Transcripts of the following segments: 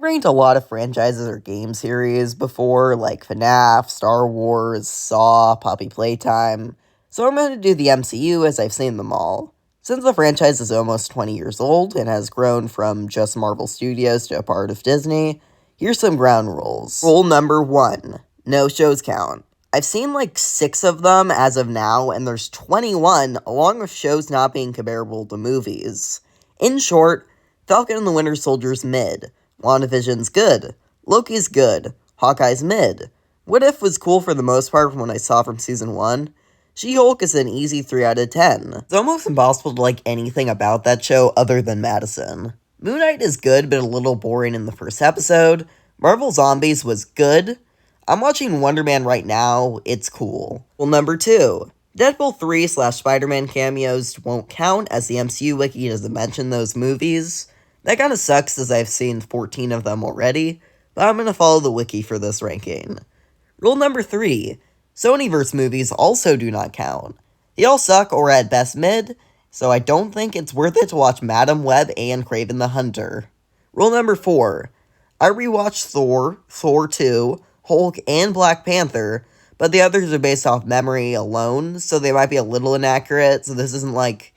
Ranked a lot of franchises or game series before, like FNAF, Star Wars, Saw, Poppy Playtime, so I'm going to do the MCU as I've seen them all. Since the franchise is almost 20 years old and has grown from just Marvel Studios to a part of Disney, here's some ground rules. Rule number 1, no shows count. I've seen like 6 of them as of now, and there's 21, along with shows not being comparable to movies. In short, Falcon and the Winter Soldier's mid. WandaVision's good. Loki's good. Hawkeye's mid. What If was cool for the most part from what I saw from Season 1. She-Hulk is an easy 3 out of 10. It's almost impossible to like anything about that show other than Madison. Moon Knight is good, but a little boring in the first episode. Marvel Zombies was good. I'm watching Wonder Man right now. It's cool. Well, number 2. Deadpool 3/Spider-Man cameos won't count as the MCU wiki doesn't mention those movies. That kinda sucks as I've seen 14 of them already, but I'm gonna follow the wiki for this ranking. Rule number 3. Sonyverse movies also do not count. They all suck or at best mid, so I don't think it's worth it to watch Madam Web and Kraven the Hunter. Rule number 4. I rewatched Thor, Thor 2, Hulk, and Black Panther, but the others are based off memory alone, so they might be a little inaccurate, so this isn't like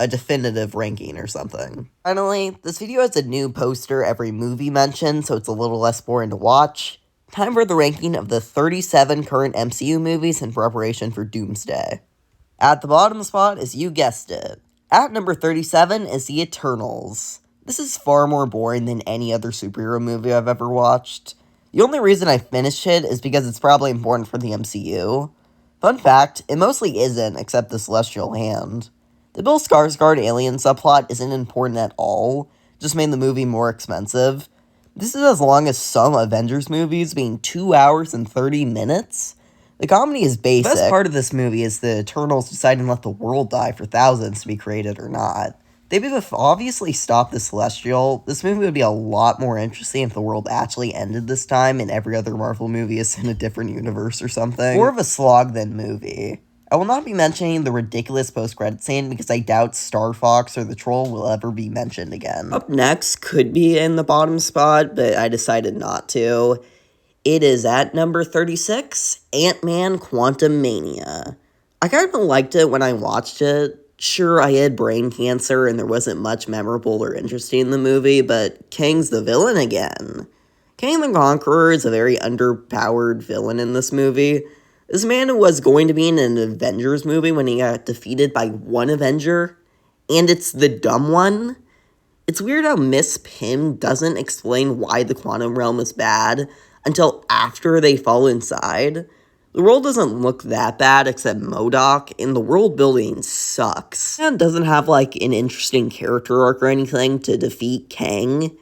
a definitive ranking or something. Finally, this video has a new poster every movie mentioned, so it's a little less boring to watch. Time for the ranking of the 37 current MCU movies in preparation for Doomsday. At the bottom spot is, you guessed it. At number 37 is The Eternals. This is far more boring than any other superhero movie I've ever watched. The only reason I finished it is because it's probably important for the MCU. Fun fact, it mostly isn't, except the Celestial Hand. The Bill Skarsgård alien subplot isn't important at all, just made the movie more expensive. This is as long as some Avengers movies, being 2 hours and 30 minutes. The comedy is basic. The best part of this movie is the Eternals deciding to let the world die for thousands to be created or not. They've obviously stopped the Celestial. This movie would be a lot more interesting if the world actually ended this time and every other Marvel movie is in a different universe or something. More of a slog than movie. I will not be mentioning the ridiculous post-credit scene because I doubt Star Fox or the Troll will ever be mentioned again. Up next could be in the bottom spot, but I decided not to. It is at number 36, Ant-Man Quantumania. I kind of liked it when I watched it. Sure, I had brain cancer and there wasn't much memorable or interesting in the movie, but Kang's the villain again. Kang the Conqueror is a very underpowered villain in this movie. This man was going to be in an Avengers movie when he got defeated by one Avenger, and it's the dumb one. It's weird how Miss Pym doesn't explain why the quantum realm is bad until after they fall inside. The world doesn't look that bad except MODOK, and the world building sucks. And doesn't have like an interesting character arc or anything to defeat Kang.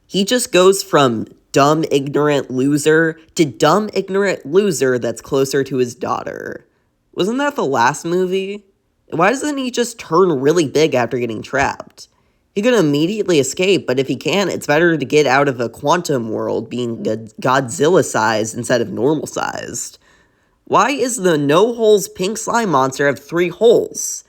He just goes from dumb, ignorant loser to dumb, ignorant loser that's closer to his daughter. Wasn't that the last movie? Why doesn't he just turn really big after getting trapped? He could immediately escape, but if he can, it's better to get out of a quantum world being Godzilla-sized instead of normal-sized. Why is the no-holes pink slime monster have 3 holes?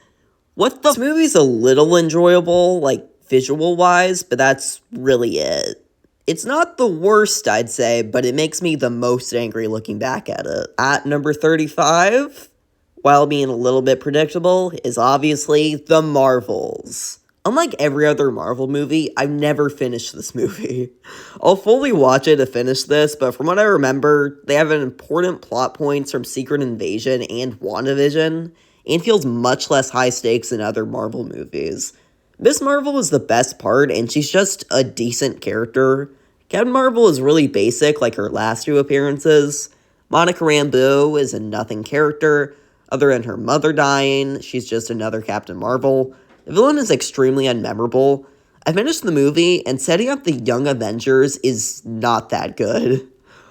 What the? This movie's a little enjoyable, like, visual-wise, but that's really it. It's not the worst, I'd say, but it makes me the most angry looking back at it. At number 35, while being a little bit predictable, is obviously The Marvels. Unlike every other Marvel movie, I've never finished this movie. I'll fully watch it to finish this, but from what I remember, they have important plot points from Secret Invasion and WandaVision, and feels much less high stakes than other Marvel movies. Miss Marvel is the best part, and she's just a decent character. Captain Marvel is really basic, like her last 2 appearances. Monica Rambeau is a nothing character. Other than her mother dying, she's just another Captain Marvel. The villain is extremely unmemorable. I finished the movie, and setting up the Young Avengers is not that good.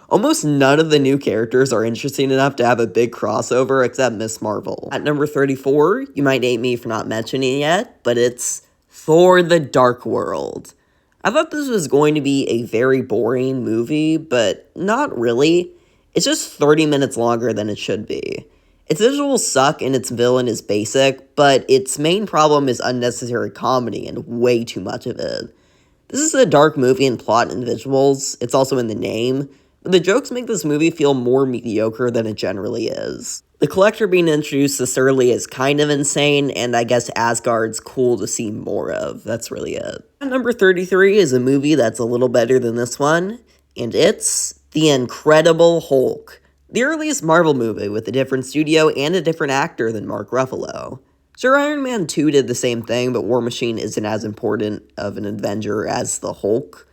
Almost none of the new characters are interesting enough to have a big crossover except Miss Marvel. At number 34, you might hate me for not mentioning it yet, but it's Thor: The Dark World. I thought this was going to be a very boring movie, but not really. It's just 30 minutes longer than it should be. Its visuals suck and its villain is basic, but its main problem is unnecessary comedy and way too much of it. This is a dark movie in plot and visuals, it's also in the name, but the jokes make this movie feel more mediocre than it generally is. The Collector being introduced this early is kind of insane, and I guess Asgard's cool to see more of. That's really it. Number 33 is a movie that's a little better than this one, and it's The Incredible Hulk, the earliest Marvel movie with a different studio and a different actor than Mark Ruffalo. Sure, Iron Man 2 did the same thing, but War Machine isn't as important of an Avenger as the Hulk.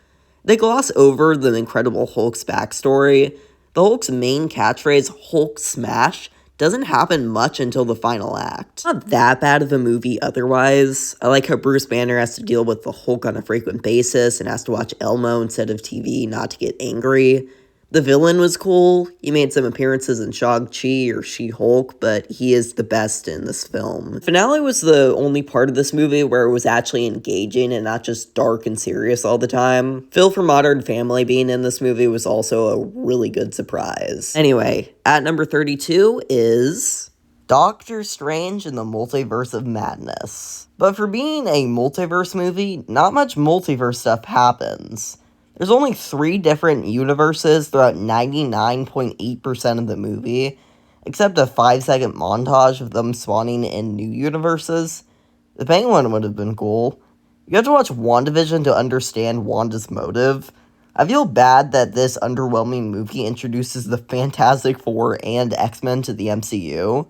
They gloss over the Incredible Hulk's backstory. The Hulk's main catchphrase, Hulk Smash, doesn't happen much until the final act. Not that bad of a movie otherwise. I like how Bruce Banner has to deal with the Hulk on a frequent basis and has to watch Elmo instead of TV not to get angry. The villain was cool. He made some appearances in Shang-Chi or She-Hulk, but he is the best in this film. The finale was the only part of this movie where it was actually engaging and not just dark and serious all the time. Phil from Modern Family being in this movie was also a really good surprise. Anyway, at number 32 is Doctor Strange in the Multiverse of Madness. But for being a multiverse movie, not much multiverse stuff happens. There's only 3 different universes throughout 99.8% of the movie, except a 5-second montage of them spawning in new universes. The Penguin would have been cool. You have to watch WandaVision to understand Wanda's motive. I feel bad that this underwhelming movie introduces the Fantastic Four and X-Men to the MCU.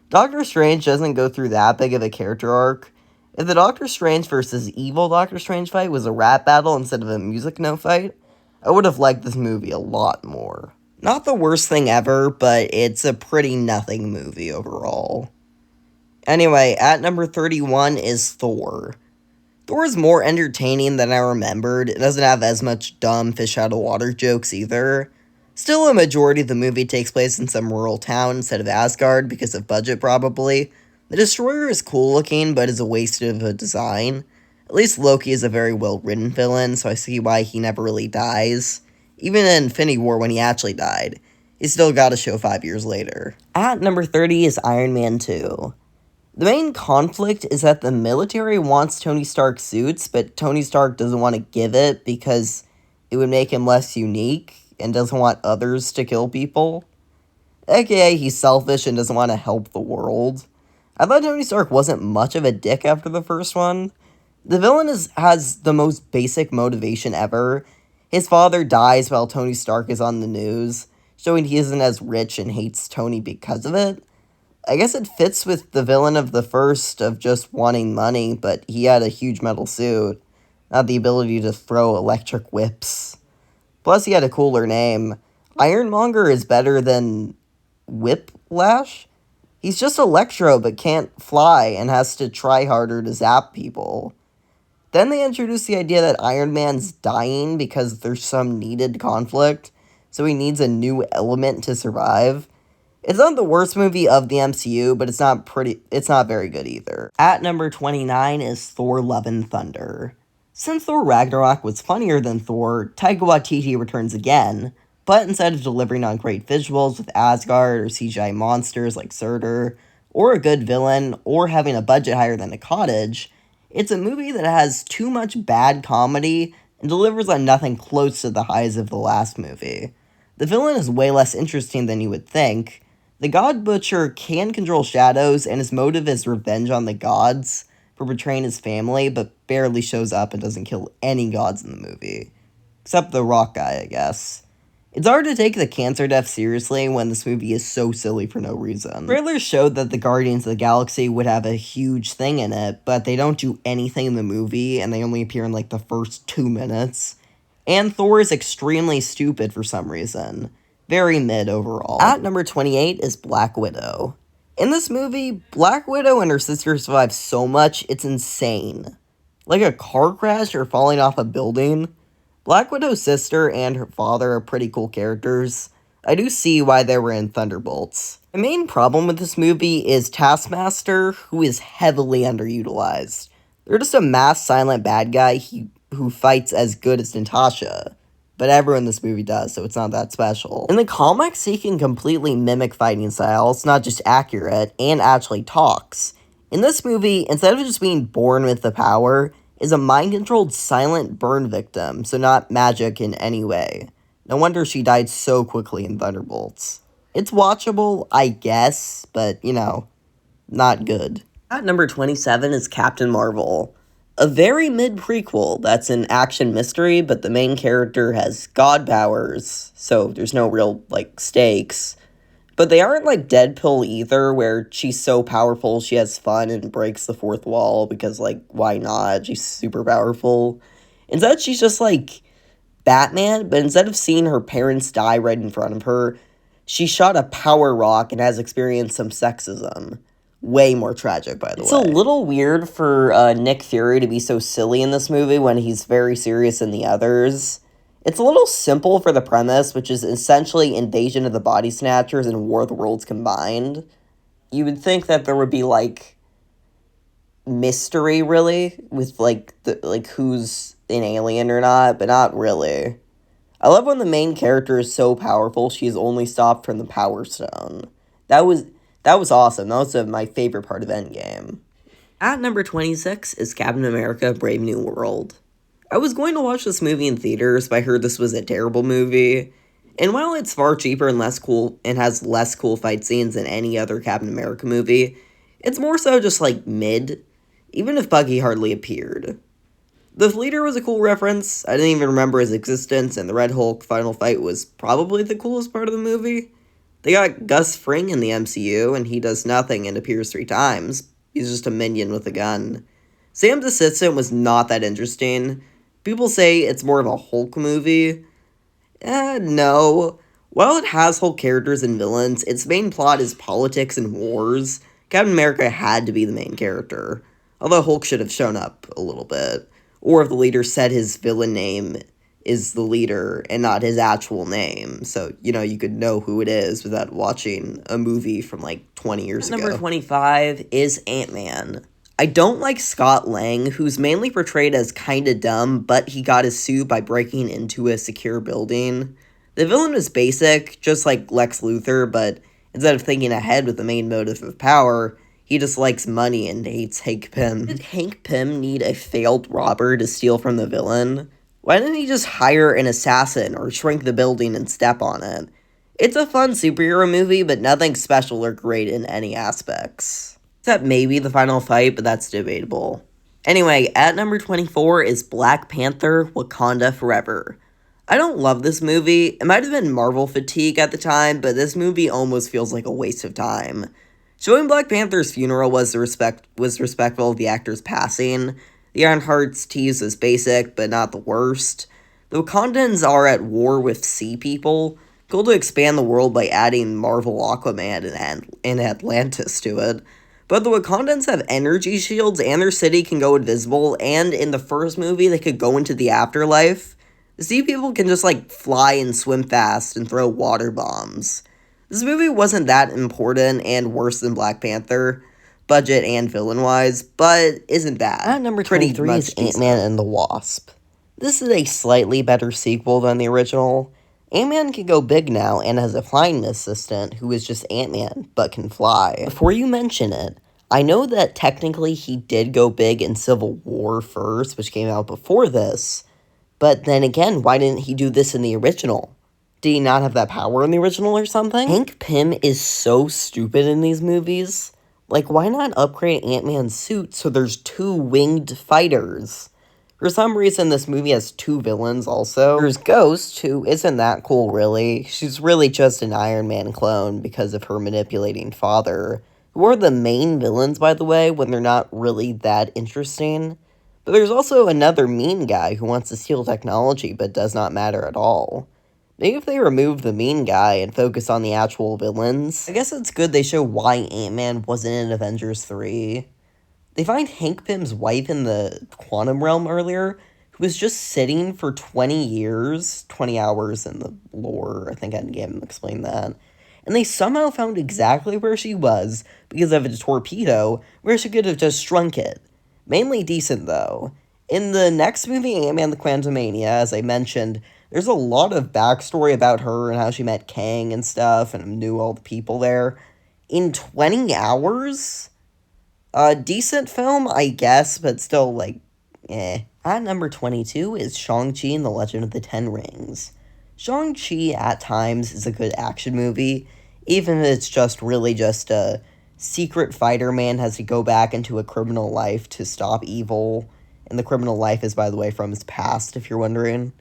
Doctor Strange doesn't go through that big of a character arc. If the Doctor Strange versus evil Doctor Strange fight was a rap battle instead of a music note fight, I would have liked this movie a lot more. Not the worst thing ever, but it's a pretty nothing movie overall. Anyway, at number 31 is Thor. Thor is more entertaining than I remembered. It doesn't have as much dumb fish out of water jokes either. Still, a majority of the movie takes place in some rural town instead of Asgard because of budget probably. The Destroyer is cool looking, but is a waste of a design. At least Loki is a very well-written villain, so I see why he never really dies. Even in Infinity War, when he actually died, he still got a show 5 years later. At number 30 is Iron Man 2. The main conflict is that the military wants Tony Stark's suits, but Tony Stark doesn't want to give it because it would make him less unique and doesn't want others to kill people. AKA, he's selfish and doesn't want to help the world. I thought Tony Stark wasn't much of a dick after the first one. The villain has the most basic motivation ever. His father dies while Tony Stark is on the news, showing he isn't as rich and hates Tony because of it. I guess it fits with the villain of the first of just wanting money, but he had a huge metal suit, not the ability to throw electric whips. Plus, he had a cooler name. Ironmonger is better than Whiplash? He's just Electro but can't fly and has to try harder to zap people. Then they introduce the idea that Iron Man's dying because there's some needed conflict, so he needs a new element to survive. It's not the worst movie of the MCU, but it's not very good either. At number 29 is Thor: Love and Thunder. Since Thor Ragnarok was funnier than Thor, Taika Waititi returns again, but instead of delivering on great visuals with Asgard or CGI monsters like Surtur, or a good villain, or having a budget higher than A Cottage, it's a movie that has too much bad comedy and delivers on nothing close to the highs of the last movie. The villain is way less interesting than you would think. The God Butcher can control shadows, and his motive is revenge on the gods for betraying his family, but barely shows up and doesn't kill any gods in the movie. Except the rock guy, I guess. It's hard to take the cancer death seriously when this movie is so silly for no reason. Trailers showed that the Guardians of the Galaxy would have a huge thing in it, but they don't do anything in the movie, and they only appear in like the first 2 minutes. And Thor is extremely stupid for some reason. Very mid overall. At number 28 is Black Widow. In this movie, Black Widow and her sister survive so much, it's insane. Like a car crash or falling off a building. Black Widow's sister and her father are pretty cool characters. I do see why they were in Thunderbolts. The main problem with this movie is Taskmaster, who is heavily underutilized. They're just a masked silent bad guy who fights as good as Natasha. But everyone in this movie does, so it's not that special. In the comics, he can completely mimic fighting styles, not just accurate, and actually talks. In this movie, instead of just being born with the power, is a mind-controlled silent burn victim, so not magic in any way. No wonder she died so quickly in Thunderbolts. It's watchable, I guess, but, not good. At number 27 is Captain Marvel. A very mid prequel that's an action mystery, but the main character has god powers, so there's no real, stakes. But they aren't like Deadpool either, where she's so powerful she has fun and breaks the fourth wall because, why not? She's super powerful. Instead, she's just like Batman, but instead of seeing her parents die right in front of her, she shot a power rock and has experienced some sexism. Way more tragic, by the way. It's a little weird for Nick Fury to be so silly in this movie when he's very serious in the others. It's a little simple for the premise, which is essentially Invasion of the Body Snatchers and War of the Worlds combined. You would think that there would be, mystery, really, with, who's an alien or not, but not really. I love when the main character is so powerful she is only stopped from the Power Stone. That was awesome. That was my favorite part of Endgame. At number 26 is Captain America: Brave New World. I was going to watch this movie in theaters, but I heard this was a terrible movie. And while it's far cheaper and less cool and has less cool fight scenes than any other Captain America movie, it's more so just mid, even if Bucky hardly appeared. The Fleeter was a cool reference. I didn't even remember his existence, and the Red Hulk final fight was probably the coolest part of the movie. They got Gus Fring in the MCU, and he does nothing and appears 3 times. He's just a minion with a gun. Sam's assistant was not that interesting. People say it's more of a Hulk movie. No. While it has Hulk characters and villains, its main plot is politics and wars. Captain America had to be the main character. Although Hulk should have shown up a little bit. Or if the leader said his villain name is the leader and not his actual name. So, you could know who it is without watching a movie from 20 years ago. Number 25 is Ant-Man. I don't like Scott Lang, who's mainly portrayed as kinda dumb, but he got his suit by breaking into a secure building. The villain was basic, just like Lex Luthor, but instead of thinking ahead with the main motive of power, he just likes money and hates Hank Pym. Did Hank Pym need a failed robber to steal from the villain? Why didn't he just hire an assassin or shrink the building and step on it? It's a fun superhero movie, but nothing special or great in any aspects. Except maybe the final fight, but that's debatable. Anyway, at number 24 is Black Panther: Wakanda Forever. I don't love this movie. It might have been Marvel fatigue at the time, but this movie almost feels like a waste of time. Showing Black Panther's funeral was respectful of the actor's passing. The Ironheart's tease was basic, but not the worst. The Wakandans are at war with sea people. Cool to expand the world by adding Marvel Aquaman and Atlantis to it. But the Wakandans have energy shields, and their city can go invisible, and in the first movie, they could go into the afterlife. The sea people can just, fly and swim fast and throw water bombs. This movie wasn't that important and worse than Black Panther, budget and villain-wise, but isn't bad. At number 23 is Ant-Man and the Wasp. This is a slightly better sequel than the original. Ant-Man can go big now and has a flying assistant who is just Ant-Man, but can fly. Before you mention it, I know that technically he did go big in Civil War first, which came out before this, but then again, why didn't he do this in the original? Did he not have that power in the original or something? Hank Pym is so stupid in these movies. Why not upgrade Ant-Man's suit so there's 2 winged fighters? For some reason, this movie has 2 villains also. There's Ghost, who isn't that cool, really. She's really just an Iron Man clone because of her manipulating father, who are the main villains, by the way, when they're not really that interesting. But there's also another mean guy who wants to steal technology but does not matter at all. Maybe if they remove the mean guy and focus on the actual villains. I guess it's good they show why Ant-Man wasn't in Avengers 3. They find Hank Pym's wife in the quantum realm earlier, who was just sitting for 20 years, 20 hours in the lore. I think Endgame explained that. And they somehow found exactly where she was because of a torpedo where she could have just shrunk it. Mainly decent, though. In the next movie, Ant-Man the Quantumania, as I mentioned, there's a lot of backstory about her and how she met Kang and stuff and knew all the people there. In 20 hours? A decent film, I guess, but still, At number 22 is Shang-Chi and the Legend of the Ten Rings. Shang-Chi at times is a good action movie, even if it's really just a secret fighter man has to go back into a criminal life to stop evil. And the criminal life is, by the way, from his past, if you're wondering.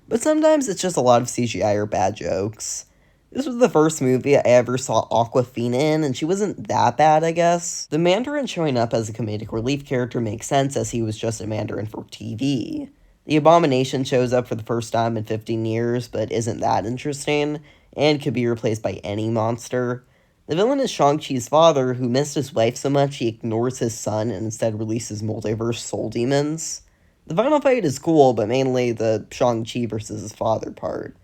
But sometimes it's just a lot of CGI or bad jokes. This was the first movie I ever saw Awkwafina in, and she wasn't that bad, I guess. The Mandarin showing up as a comedic relief character makes sense, as he was just a Mandarin for TV. The Abomination shows up for the first time in 15 years, but isn't that interesting, and could be replaced by any monster. The villain is Shang-Chi's father, who missed his wife so much he ignores his son and instead releases multiverse soul demons. The final fight is cool, but mainly the Shang-Chi versus his father part.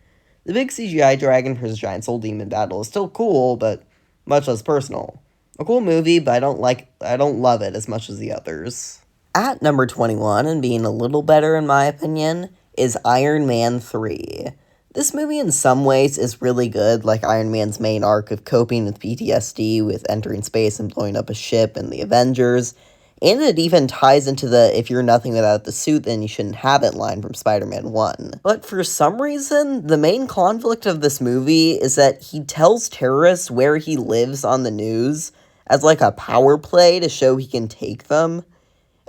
The big CGI dragon versus giant soul demon battle is still cool, but much less personal. A cool movie, but I don't love it as much as the others. At number 21, and being a little better in my opinion, is Iron Man 3. This movie in some ways is really good, like Iron Man's main arc of coping with PTSD with entering space and blowing up a ship in the Avengers, and it even ties into the "if you're nothing without the suit, then you shouldn't have it" line from Spider-Man 1. But for some reason, the main conflict of this movie is that he tells terrorists where he lives on the news as like a power play to show he can take them.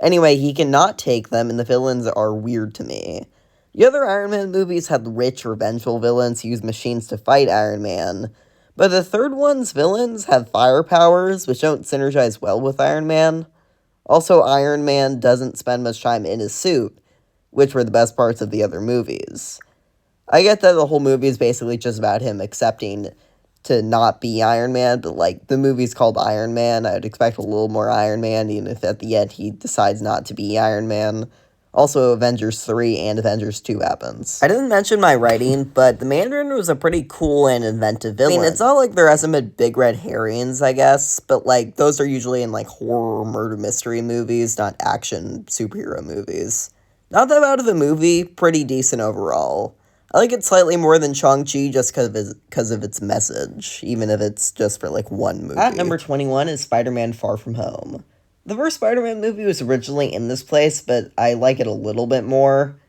Anyway, he cannot take them, and the villains are weird to me. The other Iron Man movies had rich, revengeful villains who use machines to fight Iron Man, but the third one's villains have fire powers, which don't synergize well with Iron Man. Also, Iron Man doesn't spend much time in his suit, which were the best parts of the other movies. I get that the whole movie is basically just about him accepting to not be Iron Man, but like, the movie's called Iron Man. I would expect a little more Iron Man, even if at the end he decides not to be Iron Man. Also, Avengers 3 and Avengers 2 happens. I didn't mention my writing, but the Mandarin was a pretty cool and inventive villain. I mean, it's not like there hasn't been big red herrings, I guess, but like, those are usually in like horror or murder mystery movies, not action superhero movies. Not that bad of a movie, pretty decent overall. I like it slightly more than Shang-Chi just because of its message, even if it's just for like one movie. At number 21 is Spider-Man Far From Home. The first Spider-Man movie was originally in this place, but I like it a little bit more.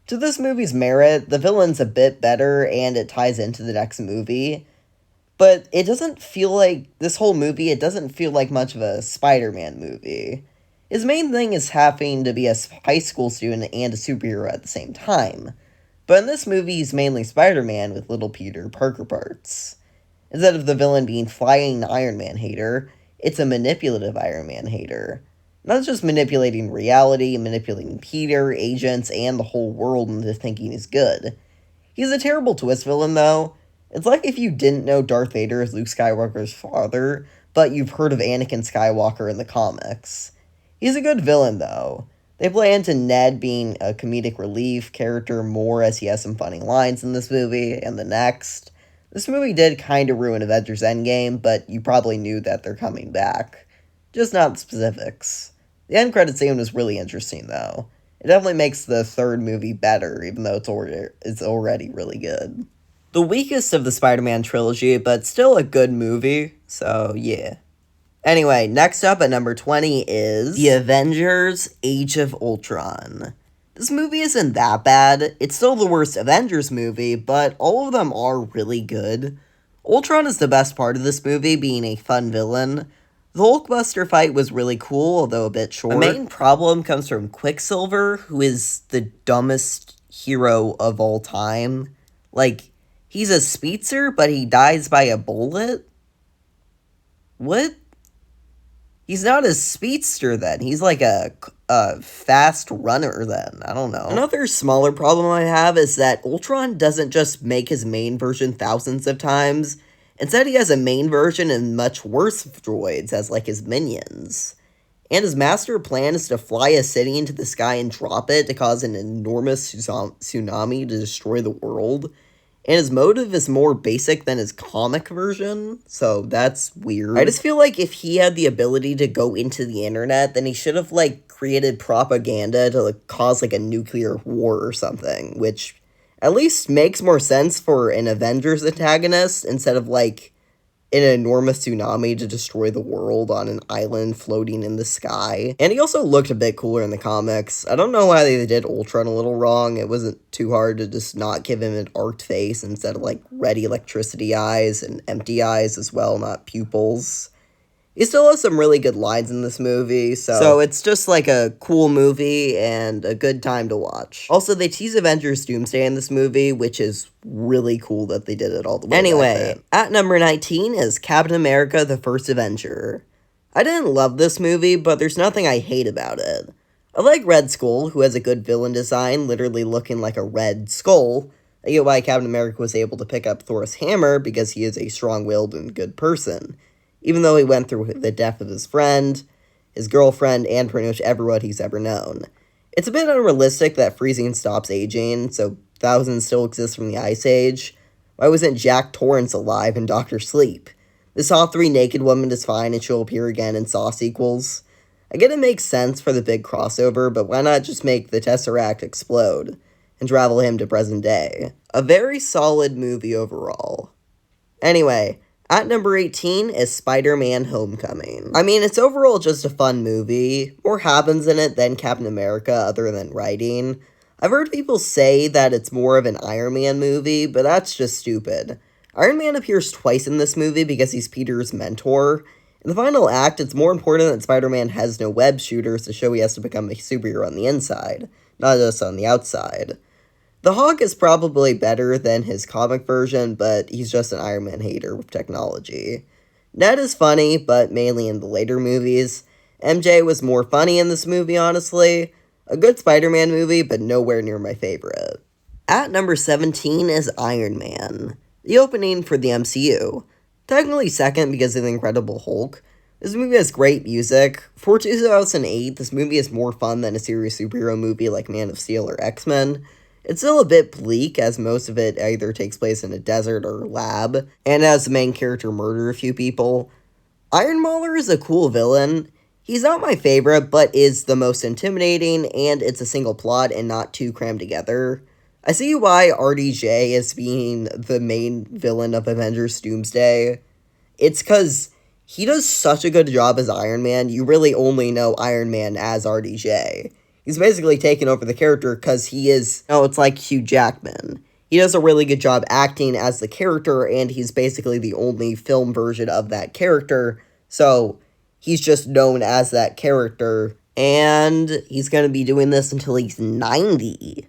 To this movie's merit, the villain's a bit better, and it ties into the next movie. But it doesn't feel like, this whole movie, it doesn't feel like much of a Spider-Man movie. His main thing is having to be a high school student and a superhero at the same time. But in this movie, he's mainly Spider-Man with little Peter Parker parts. Instead of the villain being flying Iron Man hater, it's a manipulative Iron Man hater. Not just manipulating reality, manipulating Peter, agents, and the whole world into thinking he's good. He's a terrible twist villain, though. It's like if you didn't know Darth Vader is Luke Skywalker's father, but you've heard of Anakin Skywalker in the comics. He's a good villain, though. They play into Ned being a comedic relief character more, as he has some funny lines in this movie and the next. This movie did kind of ruin Avengers Endgame, but you probably knew that they're coming back. Just not the specifics. The end credit scene was really interesting, though. It definitely makes the third movie better, even though it's already really good. The weakest of the Spider-Man trilogy, but still a good movie, so yeah. Anyway, next up at number 20 is The Avengers Age of Ultron. This movie isn't that bad. It's still the worst Avengers movie, but all of them are really good. Ultron is the best part of this movie, being a fun villain. The Hulkbuster fight was really cool, although a bit short. The main problem comes from Quicksilver, who is the dumbest hero of all time. Like, he's a speedster, but he dies by a bullet? What? He's not a speedster then. He's like a fast runner then. I don't know. Another smaller problem I have is that Ultron doesn't just make his main version thousands of times. Instead, he has a main version and much worse droids as like his minions. And his master plan is to fly a city into the sky and drop it to cause an enormous tsunami to destroy the world. And his motive is more basic than his comic version, so that's weird. I just feel like if he had the ability to go into the internet, then he should have, like, created propaganda to, like, cause, like, a nuclear war or something, which at least makes more sense for an Avengers antagonist instead of, like, an enormous tsunami to destroy the world on an island floating in the sky. And he also looked a bit cooler in the comics. I don't know why they did Ultron a little wrong. It wasn't too hard to just not give him an arced face instead of like red electricity eyes and empty eyes as well, not pupils. He still has some really good lines in this movie, so it's just like a cool movie and a good time to watch. Also, they tease Avengers Doomsday in this movie, which is really cool that they did it all the way Anyway, at number 19 is Captain America: The First Avenger. I didn't love this movie, but there's nothing I hate about it. I like Red Skull, who has a good villain design, literally looking like a red skull. I get why Captain America was able to pick up Thor's hammer, because he is a strong-willed and good person. Even though he went through the death of his friend, his girlfriend, and pretty much everyone he's ever known. It's a bit unrealistic that freezing stops aging, so thousands still exist from the Ice Age. Why wasn't Jack Torrance alive in Doctor Sleep? The Saw 3 Naked Woman is fine and she'll appear again in Saw sequels. I get it makes sense for the big crossover, but why not just make the Tesseract explode and travel him to present day? A very solid movie overall. Anyway, at number 18 is Spider-Man: Homecoming. I mean, it's overall just a fun movie. More happens in it than Captain America other than writing. I've heard people say that it's more of an Iron Man movie, but that's just stupid. Iron Man appears twice in this movie because he's Peter's mentor. In the final act, it's more important that Spider-Man has no web shooters to show he has to become a superhero on the inside, not just on the outside. The Hawk is probably better than his comic version, but he's just an Iron Man hater with technology. Ned is funny, but mainly in the later movies. MJ was more funny in this movie, honestly. A good Spider-Man movie, but nowhere near my favorite. At number 17 is Iron Man, the opening for the MCU. Technically second because of The Incredible Hulk. This movie has great music. For 2008, this movie is more fun than a serious superhero movie like Man of Steel or X-Men. It's still a bit bleak, as most of it either takes place in a desert or lab, and has the main character murder a few people. Ironmonger is a cool villain. He's not my favorite, but is the most intimidating, and it's a single plot and not too crammed together. I see why RDJ is being the main villain of Avengers Doomsday. It's because he does such a good job as Iron Man, you really only know Iron Man as RDJ. He's basically taken over the character because he is, it's like Hugh Jackman. He does a really good job acting as the character, and he's basically the only film version of that character, so he's just known as that character, and he's going to be doing this until he's 90.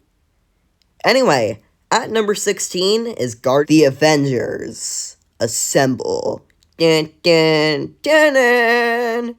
Anyway, at number 16 is The Avengers Assemble. Dun, dun, dun, dun,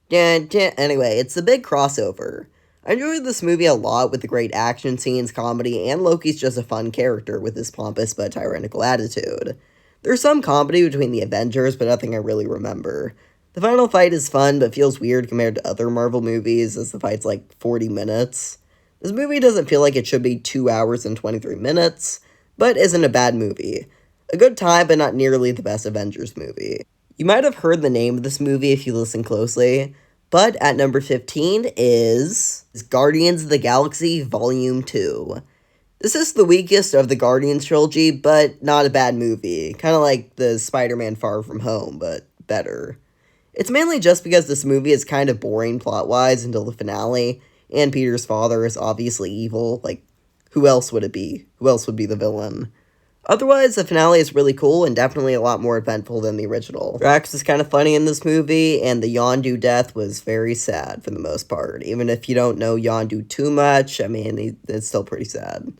dun, dun. Anyway, it's a big crossover. I enjoyed this movie a lot with the great action scenes, comedy, and Loki's just a fun character with his pompous but tyrannical attitude. There's some comedy between the Avengers, but nothing I really remember. The final fight is fun, but feels weird compared to other Marvel movies, as the fight's like 40 minutes. This movie doesn't feel like it should be 2 hours and 23 minutes, but isn't a bad movie. A good time, but not nearly the best Avengers movie. You might have heard the name of this movie if you listen closely, but at number 15 is Guardians of the Galaxy Volume 2. This is the weakest of the Guardians trilogy, but not a bad movie. Kind of like the Spider-Man Far From Home, but better. It's mainly just because this movie is kind of boring plot-wise until the finale, and Peter's father is obviously evil. Like, who else would it be? Who else would be the villain? Otherwise, the finale is really cool and definitely a lot more eventful than the original. Drax is kind of funny in this movie, and the Yondu death was very sad for the most part. Even if you don't know Yondu too much, I mean, it's still pretty sad.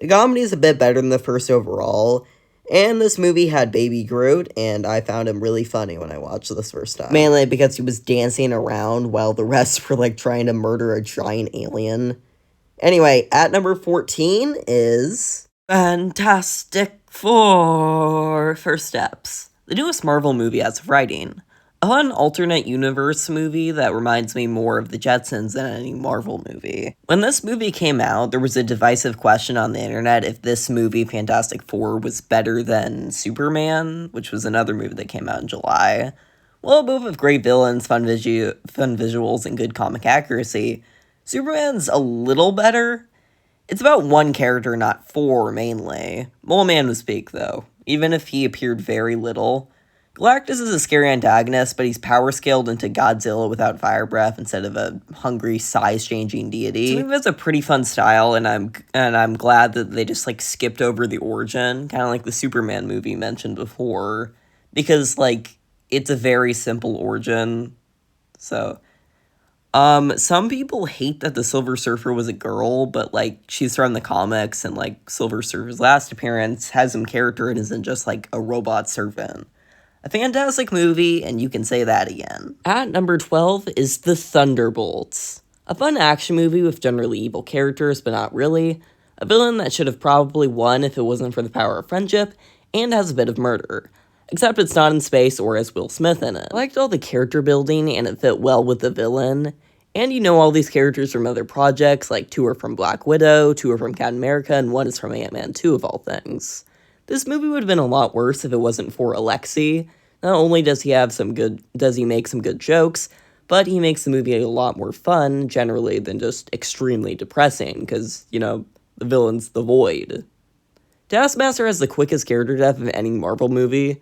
The comedy is a bit better than the first overall, and this movie had Baby Groot, and I found him really funny when I watched this first time. Mainly because he was dancing around while the rest were, like, trying to murder a giant alien. Anyway, at number 14 is Fantastic Four First Steps, the newest Marvel movie as of writing. A fun alternate universe movie that reminds me more of the Jetsons than any Marvel movie. When this movie came out, there was a divisive question on the internet if this movie, Fantastic Four, was better than Superman, which was another movie that came out in July. Well, both with great villains, fun visuals, and good comic accuracy, Superman's a little better. It's about one character, not four, mainly. Mole Man was big, though, even if he appeared very little. Galactus is a scary antagonist, but he's power scaled into Godzilla without fire breath instead of a hungry, size-changing deity. So I think that's a pretty fun style, and I'm glad that they just skipped over the origin, kind of like the Superman movie mentioned before, because it's a very simple origin. So, some people hate that the Silver Surfer was a girl, but she's from the comics, and Silver Surfer's last appearance has some character and isn't just a robot servant. A fantastic movie, and you can say that again. At number 12 is The Thunderbolts. A fun action movie with generally evil characters, but not really. A villain that should have probably won if it wasn't for the power of friendship, and has a bit of murder. Except it's not in space or has Will Smith in it. I liked all the character building, and it fit well with the villain. And you know all these characters from other projects, 2 are from Black Widow, 2 are from Captain America, and 1 is from Ant-Man 2 of all things. This movie would have been a lot worse if it wasn't for Alexei. Not only does he make some good jokes, but he makes the movie a lot more fun, generally, than just extremely depressing, because, the villain's the Void. Taskmaster has the quickest character death of any Marvel movie.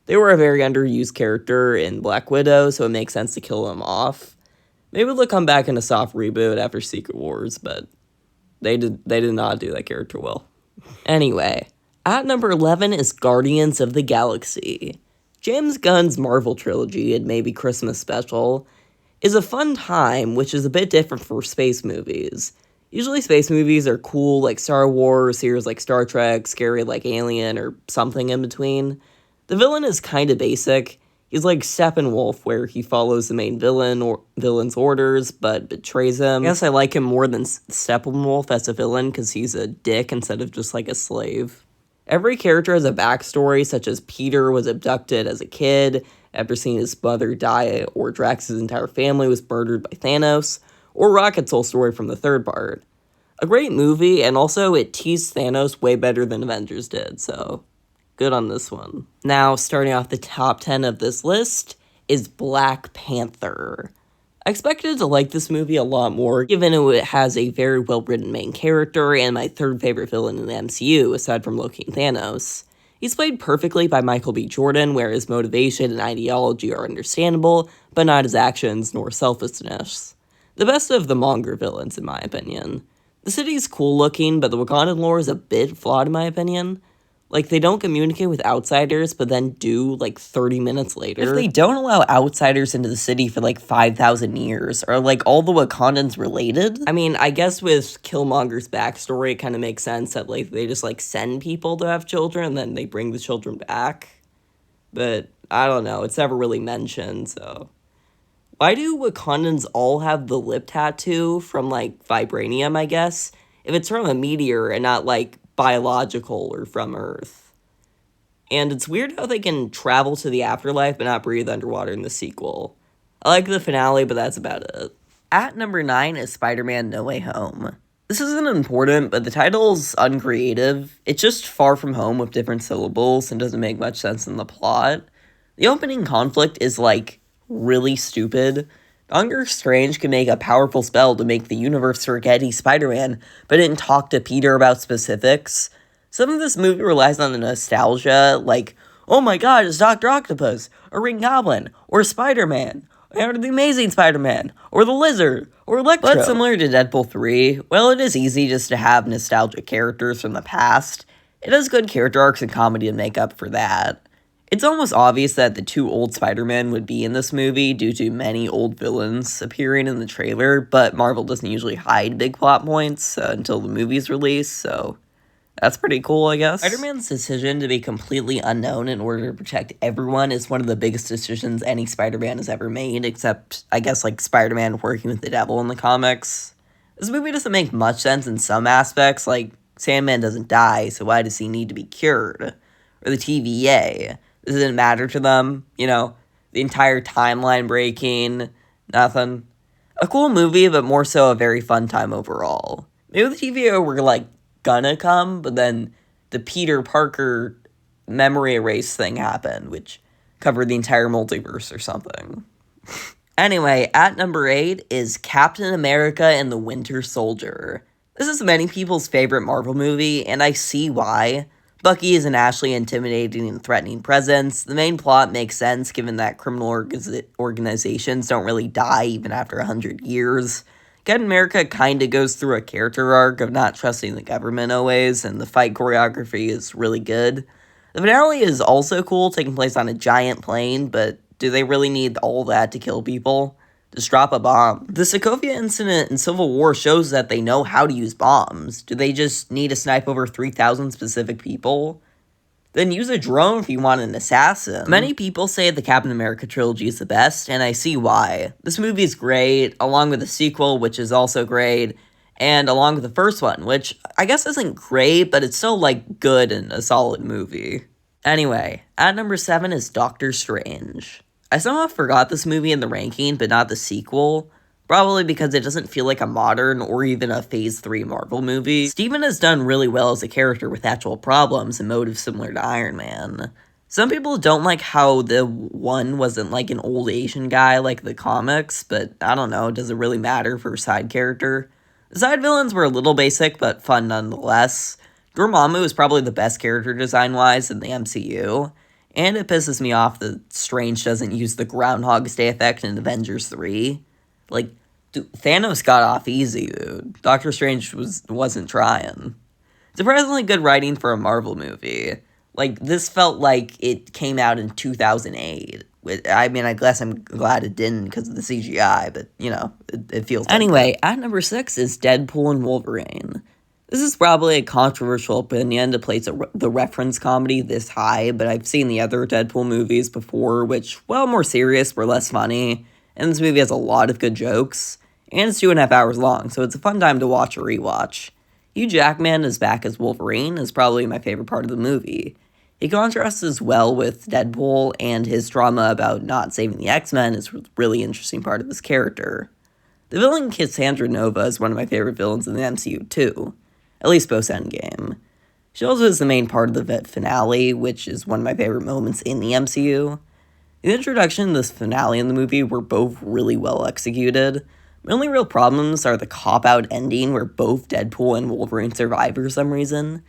They were a very underused character in Black Widow, so it makes sense to kill him off. Maybe they'll come back in a soft reboot after Secret Wars, but they did not do that character well. Anyway, at number 11 is Guardians of the Galaxy. James Gunn's Marvel trilogy, and maybe Christmas special, is a fun time, which is a bit different for space movies. Usually space movies are cool like Star Wars, series like Star Trek, scary like Alien, or something in between. The villain is kinda basic. He's like Steppenwolf, where he follows the main villain's orders, but betrays him. I guess I like him more than Steppenwolf as a villain, because he's a dick instead of just a slave. Every character has a backstory, such as Peter was abducted as a kid after seeing his mother die, or Drax's entire family was murdered by Thanos, or Rocket's whole story from the third part. A great movie, and also it teased Thanos way better than Avengers did, so good on this one. Now, starting off the top 10 of this list is Black Panther. I expected to like this movie a lot more, given it has a very well-written main character and my third favorite villain in the MCU, aside from Loki and Thanos. He's played perfectly by Michael B. Jordan, where his motivation and ideology are understandable, but not his actions nor selfishness. The best of the Monger villains, in my opinion. The city's cool looking, but the Wakandan lore is a bit flawed in my opinion. They don't communicate with outsiders, but then do, 30 minutes later. If they don't allow outsiders into the city for, 5,000 years, are, all the Wakandans related? I mean, I guess with Killmonger's backstory, it kind of makes sense that, they just, send people to have children, and then they bring the children back. But, I don't know, it's never really mentioned, so. Why do Wakandans all have the lip tattoo from, vibranium, I guess? If it's from a meteor and not, biological or from Earth. And it's weird how they can travel to the afterlife but not breathe underwater in the sequel. I like the finale, but that's about it. At number 9 is Spider-Man No Way Home. This isn't important, but the title's uncreative. It's just far from home with different syllables and doesn't make much sense in the plot. The opening conflict is, really stupid. Doctor Strange can make a powerful spell to make the universe forget he's Spider-Man, but didn't talk to Peter about specifics. Some of this movie relies on the nostalgia, oh my god, it's Dr. Octopus, or Green Goblin, or Spider-Man, or the Amazing Spider-Man, or the Lizard, or Electro. But similar to Deadpool 3, well, it is easy just to have nostalgic characters from the past. It has good character arcs and comedy to make up for that. It's almost obvious that the 2 old Spider-Men would be in this movie due to many old villains appearing in the trailer, but Marvel doesn't usually hide big plot points until the movie's released, so that's pretty cool, I guess. Spider-Man's decision to be completely unknown in order to protect everyone is one of the biggest decisions any Spider-Man has ever made, except, I guess, Spider-Man working with the devil in the comics. This movie doesn't make much sense in some aspects, Sandman doesn't die, so why does he need to be cured? Or the TVA. Does it matter to them? The entire timeline breaking, nothing. A cool movie, but more so a very fun time overall. Maybe the TVA were, gonna come, but then the Peter Parker memory erase thing happened, which covered the entire multiverse or something. Anyway, at number 8 is Captain America and the Winter Soldier. This is many people's favorite Marvel movie, and I see why. Bucky is an actually intimidating and threatening presence. The main plot makes sense given that criminal organizations don't really die even after 100 years. Captain America kinda goes through a character arc of not trusting the government always, and the fight choreography is really good. The finale is also cool, taking place on a giant plane, but do they really need all that to kill people? Just drop a bomb. The Sokovia incident in Civil War shows that they know how to use bombs. Do they just need to snipe over 3,000 specific people? Then use a drone if you want an assassin. Many people say the Captain America trilogy is the best, and I see why. This movie is great, along with the sequel, which is also great, and along with the first one, which I guess isn't great, but it's still, good and a solid movie. Anyway, at number 7 is Doctor Strange. I somehow forgot this movie in the ranking, but not the sequel. Probably because it doesn't feel like a modern or even a Phase 3 Marvel movie. Steven has done really well as a character with actual problems and motives similar to Iron Man. Some people don't like how the one wasn't like an old Asian guy like the comics, but I don't know, does it really matter for a side character? The side villains were a little basic, but fun nonetheless. Dormammu is probably the best character design-wise in the MCU. And it pisses me off that Strange doesn't use the Groundhog's Day effect in Avengers 3. Dude, Thanos got off easy, dude. Doctor Strange wasn't trying. Surprisingly good writing for a Marvel movie. This felt like it came out in 2008. I mean, I guess I'm glad it didn't because of the CGI, but, it feels Anyway, at number 6 is Deadpool and Wolverine. This is probably a controversial opinion to place the reference comedy this high, but I've seen the other Deadpool movies before, which, while more serious, were less funny, and this movie has a lot of good jokes, and it's 2.5 hours long, so it's a fun time to watch or rewatch. Hugh Jackman is back as Wolverine is probably my favorite part of the movie. He contrasts as well with Deadpool, and his drama about not saving the X-Men is a really interesting part of his character. The villain Cassandra Nova is one of my favorite villains in the MCU too, at least post-Endgame. She also is the main part of the finale, which is one of my favorite moments in the MCU. The introduction and this finale in the movie were both really well executed. My only real problems are the cop-out ending where both Deadpool and Wolverine survive for some reason.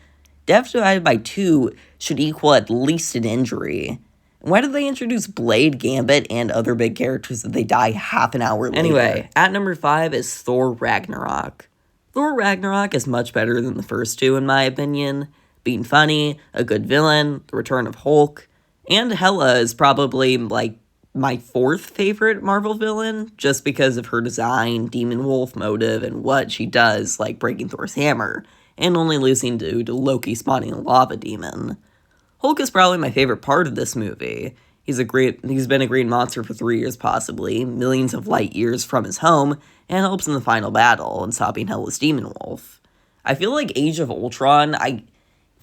Death divided by 2 should equal at least an injury. Why did they introduce Blade, Gambit, and other big characters if they die half an hour later? Anyway, at number 5 is Thor Ragnarok. Thor Ragnarok is much better than the first two in my opinion. Being funny, a good villain, the return of Hulk, and Hela is probably, my 4th favorite Marvel villain, just because of her design, demon wolf motive, and what she does, like breaking Thor's hammer, and only losing to Loki spawning a lava demon. Hulk is probably my favorite part of this movie. He's been a green monster for 3 years possibly, millions of light years from his home, and helps in the final battle in stopping Hela's demon wolf. I feel like Age of Ultron,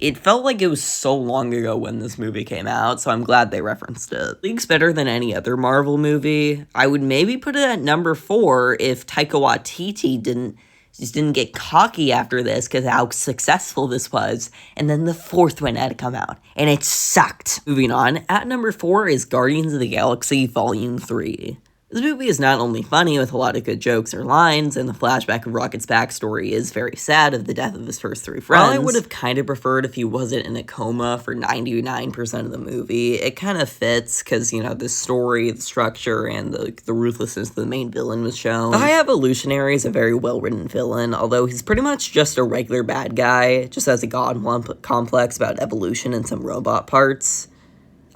it felt like it was so long ago when this movie came out, so I'm glad they referenced it. League's better than any other Marvel movie. I would maybe put it at number 4 if Taika Waititi didn't get cocky after this because how successful this was, and then the 4th one had to come out, and it sucked. Moving on, at number 4 is Guardians of the Galaxy Volume 3. This movie is not only funny with a lot of good jokes or lines, and the flashback of Rocket's backstory is very sad of the death of his first 3 friends. While I would have kind of preferred if he wasn't in a coma for 99% of the movie, it kind of fits because, the story, the structure, and the ruthlessness of the main villain was shown. The High Evolutionary is a very well-written villain, although he's pretty much just a regular bad guy, just has a god complex about evolution and some robot parts.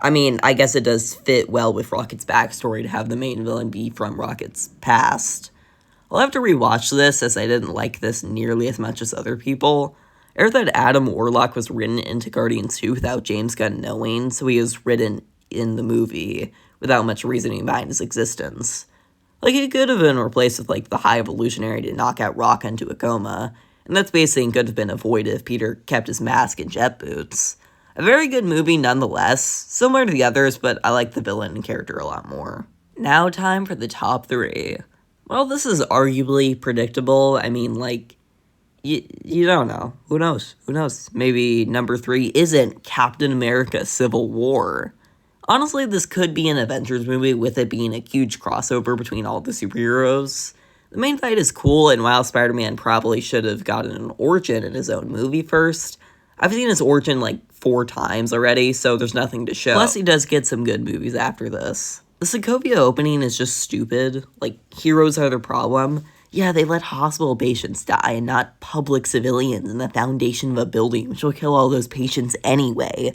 I mean, I guess it does fit well with Rocket's backstory to have the main villain be from Rocket's past. I'll have to rewatch this, as I didn't like this nearly as much as other people. I heard that Adam Warlock was written into Guardians 2 without James Gunn knowing, so he was written in the movie without much reasoning behind his existence. He could have been replaced with, the High Evolutionary to knock out Rocket into a coma, and that's basically could have been avoided if Peter kept his mask and jet boots. A very good movie nonetheless, similar to the others, but I like the villain and character a lot more. Now time for the top 3. Well, this is arguably predictable. I mean, you don't know. Who knows? Maybe number 3 isn't Captain America Civil War. Honestly, this could be an Avengers movie with it being a huge crossover between all the superheroes. The main fight is cool, and while Spider-Man probably should have gotten an origin in his own movie first, I've seen his origin like 4 times already, so there's nothing to show. Plus, he does get some good movies after this. The Sokovia opening is just stupid. Like, heroes are the problem. Yeah, they let hospital patients die and not public civilians in the foundation of a building, which will kill all those patients anyway.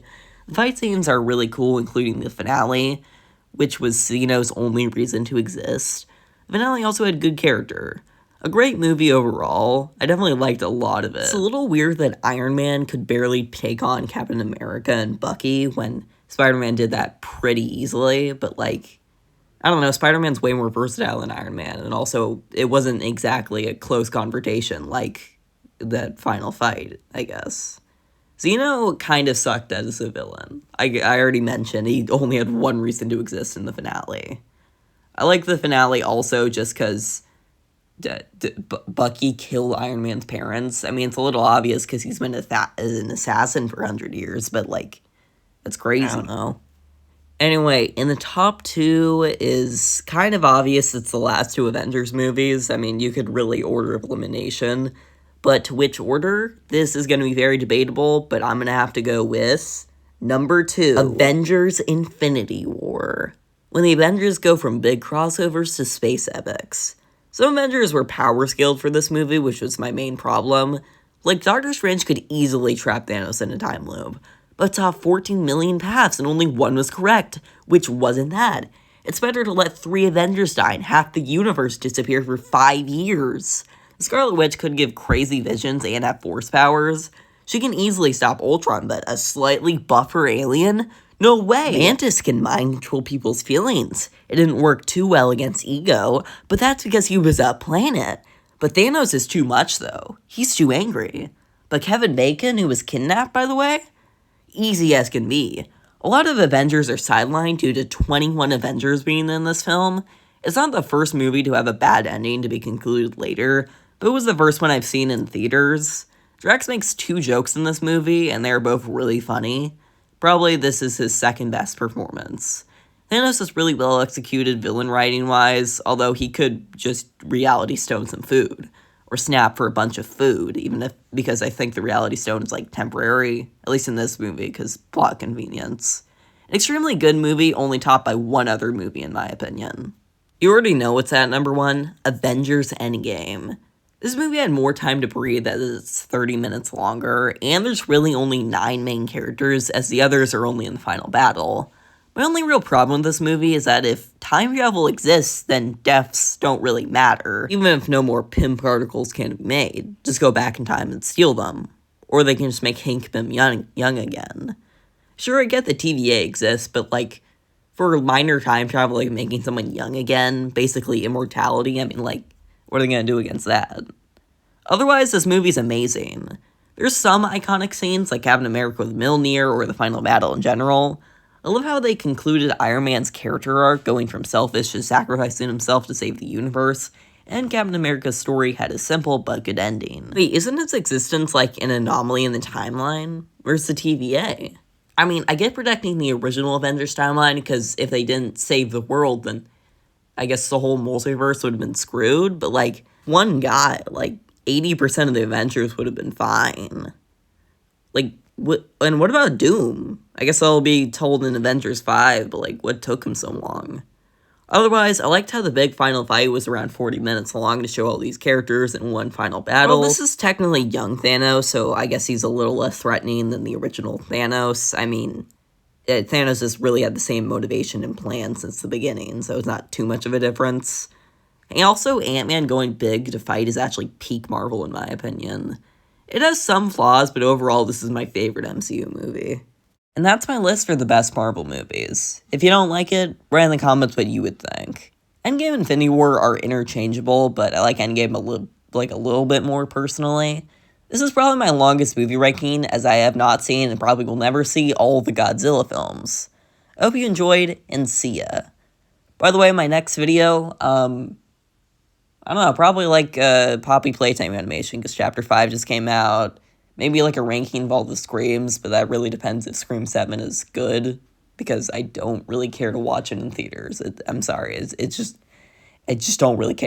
The fight scenes are really cool, including the finale, which was Xeno's only reason to exist. The finale also had good character. A great movie overall. I definitely liked a lot of it. It's a little weird that Iron Man could barely take on Captain America and Bucky when Spider-Man did that pretty easily, but like, I don't know, Spider-Man's way more versatile than Iron Man, and also it wasn't exactly a close confrontation like that final fight, I guess. Xeno kind of sucked as a villain. I already mentioned he only had one reason to exist in the finale. I like the finale also just because Bucky killed Iron Man's parents. I mean, it's a little obvious because he's been an assassin for 100 years, but, like, that's crazy. I don't know. Anyway, in the top 2 is kind of obvious it's the last 2 Avengers movies. I mean, you could really order of elimination, but to which order? This is going to be very debatable, but I'm going to have to go with number 2, Avengers Infinity War. When the Avengers go from big crossovers to space epics. Some Avengers were power scaled for this movie, which was my main problem. Like, Doctor Strange could easily trap Thanos in a time loop, but saw 14 million paths and only one was correct, which wasn't that. It's better to let 3 Avengers die and half the universe disappear for 5 years. The Scarlet Witch could give crazy visions and have force powers. She can easily stop Ultron, but a slightly buffer alien? No way! Mantis can mind control people's feelings. It didn't work too well against Ego, but that's because he was a planet. But Thanos is too much, though. He's too angry. But Kevin Bacon, who was kidnapped, by the way? Easy as can be. A lot of Avengers are sidelined due to 21 Avengers being in this film. It's not the first movie to have a bad ending to be concluded later, but it was the first one I've seen in theaters. Drax makes 2 jokes in this movie, and they are both really funny. Probably this is his second best performance. Thanos is really well executed villain writing-wise, although he could just reality stone some food, or snap for a bunch of food, because I think the reality stone is like temporary, at least in this movie, because plot convenience. An extremely good movie, only topped by one other movie in my opinion. You already know what's at number 1, Avengers Endgame. This movie had more time to breathe as it's 30 minutes longer, and there's really only 9 main characters as the others are only in the final battle. My only real problem with this movie is that if time travel exists, then deaths don't really matter, even if no more Pym particles can be made. Just go back in time and steal them. Or they can just make Hank Pym young again. Sure, I get the TVA exists, but like, for minor time travel, like making someone young again, basically immortality, I mean, like, what are they gonna do against that? Otherwise, this movie's amazing. There's some iconic scenes, like Captain America with Mjolnir, or the final battle in general. I love how they concluded Iron Man's character arc, going from selfish to sacrificing himself to save the universe, and Captain America's story had a simple but good ending. Wait, isn't its existence like an anomaly in the timeline? Where's the TVA? I mean, I get protecting the original Avengers timeline, because if they didn't save the world, then I guess the whole multiverse would have been screwed, but like, one guy, like, 80% of the Avengers would have been fine. Like, and what about Doom? I guess that'll be told in Avengers 5, but like, what took him so long? Otherwise, I liked how the big final fight was around 40 minutes long to show all these characters in one final battle. Well, this is technically young Thanos, so I guess he's a little less threatening than the original Thanos. I mean, Thanos has really had the same motivation and plan since the beginning, so it's not too much of a difference. And also, Ant-Man going big to fight is actually peak Marvel in my opinion. It has some flaws, but overall this is my favorite MCU movie. And that's my list for the best Marvel movies. If you don't like it, write in the comments what you would think. Endgame and Infinity War are interchangeable, but I like Endgame a little bit more personally. This is probably my longest movie ranking, as I have not seen and probably will never see all the Godzilla films. I hope you enjoyed, and see ya. By the way, my next video, I don't know, probably like Poppy Playtime animation, because Chapter 5 just came out. Maybe like a ranking of all the Screams, but that really depends if Scream 7 is good, because I don't really care to watch it in theaters. I'm sorry, I just don't really care.